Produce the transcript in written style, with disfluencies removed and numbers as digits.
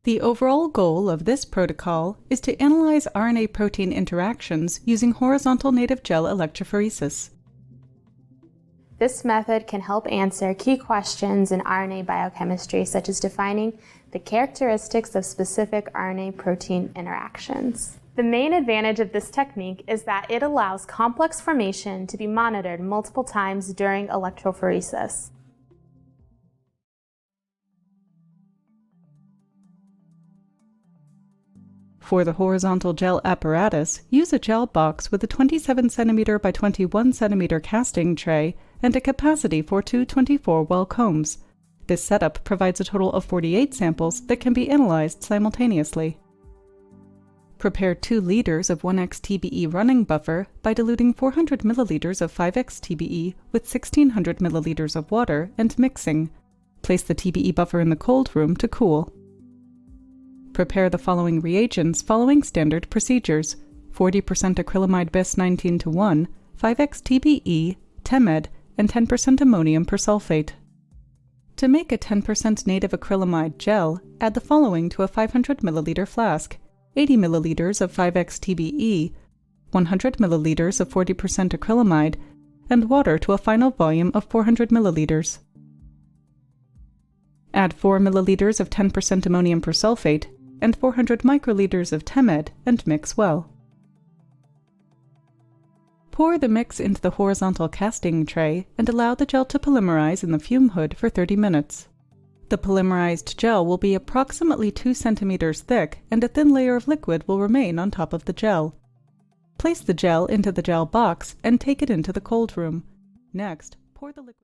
The overall goal of this protocol is to analyze RNA-protein interactions using horizontal native gel electrophoresis. This method can help answer key questions in RNA biochemistry, such as defining the characteristics of specific RNA-protein interactions. The main advantage of this technique is that it allows complex formation to be monitored multiple times during electrophoresis. For the horizontal gel apparatus, use a gel box with a 27 cm by 21 cm casting tray and a capacity for two 24-well combs. This setup provides a total of 48 samples that can be analyzed simultaneously. Prepare 2 liters of 1x TBE running buffer by diluting 400 milliliters of 5x TBE with 1600 milliliters of water and mixing. Place the TBE buffer in the cold room to cool. Prepare the following reagents following standard procedures: 40% acrylamide bis 19:1, 5x TBE, TEMED, and 10% ammonium persulfate. To make a 10% native acrylamide gel, add the following to a 500 milliliter flask: 80 milliliters of 5x TBE, 100 milliliters of 40% acrylamide, and water to a final volume of 400 milliliters. Add 4 milliliters of 10% ammonium persulfate and 400 microliters of TEMED and mix well. Pour the mix into the horizontal casting tray and allow the gel to polymerize in the fume hood for 30 minutes. The polymerized gel will be approximately 2 centimeters thick, and a thin layer of liquid will remain on top of the gel. Place the gel into the gel box and take it into the cold room. Next, pour the liquid